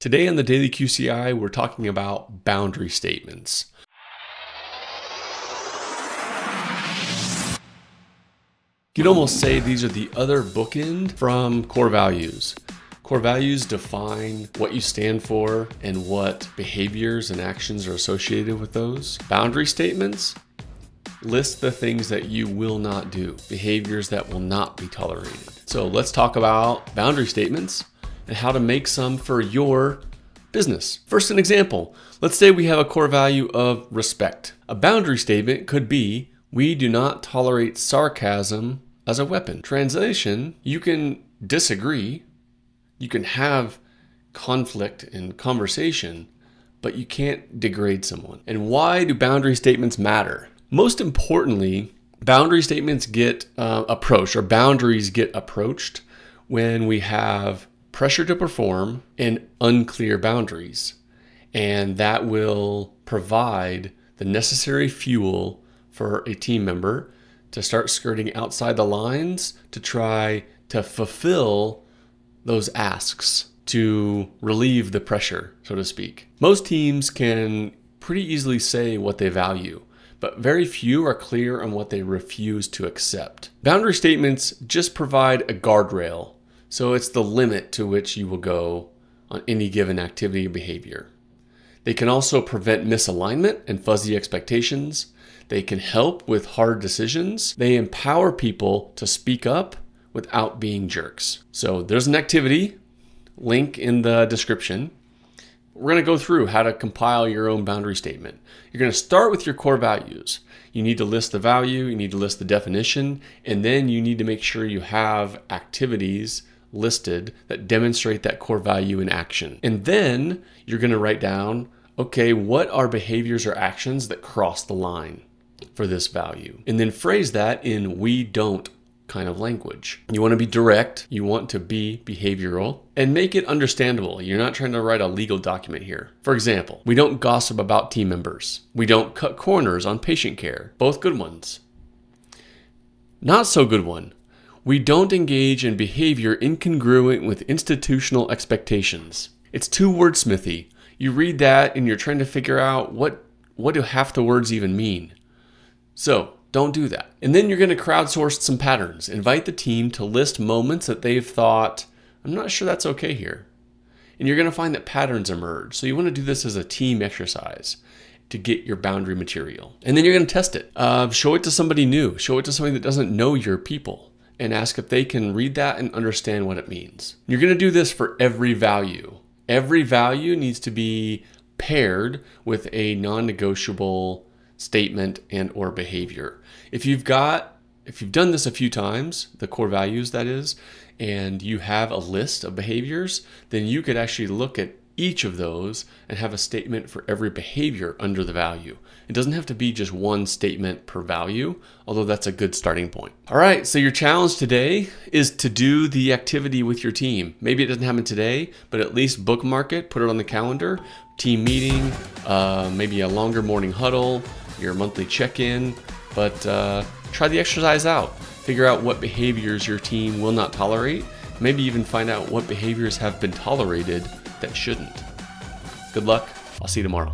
Today on the Daily QCI, we're talking about boundary statements. You'd almost say these are the other bookend from core values. Core values define what you stand for and what behaviors and actions are associated with those. Boundary statements list the things that you will not do, behaviors that will not be tolerated. So let's talk about boundary statements and how to make some for your business. First, an example. Let's say we have a core value of respect. A boundary statement could be, we do not tolerate sarcasm as a weapon. Translation, you can disagree, you can have conflict and conversation, but you can't degrade someone. And why do boundary statements matter? Most importantly, boundary statements get approached, or boundaries get approached when we have pressure to perform and unclear boundaries. And that will provide the necessary fuel for a team member to start skirting outside the lines to try to fulfill those asks, to relieve the pressure, so to speak. Most teams can pretty easily say what they value, but very few are clear on what they refuse to accept. Boundary statements just provide a guardrail. So it's the limit to which you will go on any given activity or behavior. They can also prevent misalignment and fuzzy expectations. They can help with hard decisions. They empower people to speak up without being jerks. So there's an activity, link in the description. We're going to go through how to compile your own boundary statement. You're going to start with your core values. You need to list the value, you need to list the definition, and then you need to make sure you have activities listed that demonstrate that core value in action. And then you're going to write down, okay, what are behaviors or actions that cross the line for this value? And then phrase that in we don't kind of language. You want to be direct, you want to be behavioral, and make it understandable. You're not trying to write a legal document here. For example, we don't gossip about team members. We don't cut corners on patient care. Both good ones. Not so good one. We don't engage in behavior incongruent with institutional expectations. It's too wordsmithy. You read that and you're trying to figure out what do half the words even mean. So don't do that. And then you're going to crowdsource some patterns. Invite the team to list moments that they've thought, I'm not sure that's okay here. And you're going to find that patterns emerge. So you want to do this as a team exercise to get your boundary material. And then you're going to test it. Show it to somebody new. Show it to somebody that doesn't know your people, and ask if they can read that and understand what it means. You're going to do this for every value. Every value needs to be paired with a non-negotiable statement and or behavior. If you've done this a few times, the core values that is, and you have a list of behaviors, then you could actually look at each of those and have a statement for every behavior under the value. It doesn't have to be just one statement per value, although that's a good starting point. All right, so your challenge today is to do the activity with your team. Maybe it doesn't happen today, but at least bookmark it, put it on the calendar, team meeting, maybe a longer morning huddle, your monthly check-in, but try the exercise out. Figure out what behaviors your team will not tolerate. Maybe even find out what behaviors have been tolerated that shouldn't. Good luck. I'll see you tomorrow.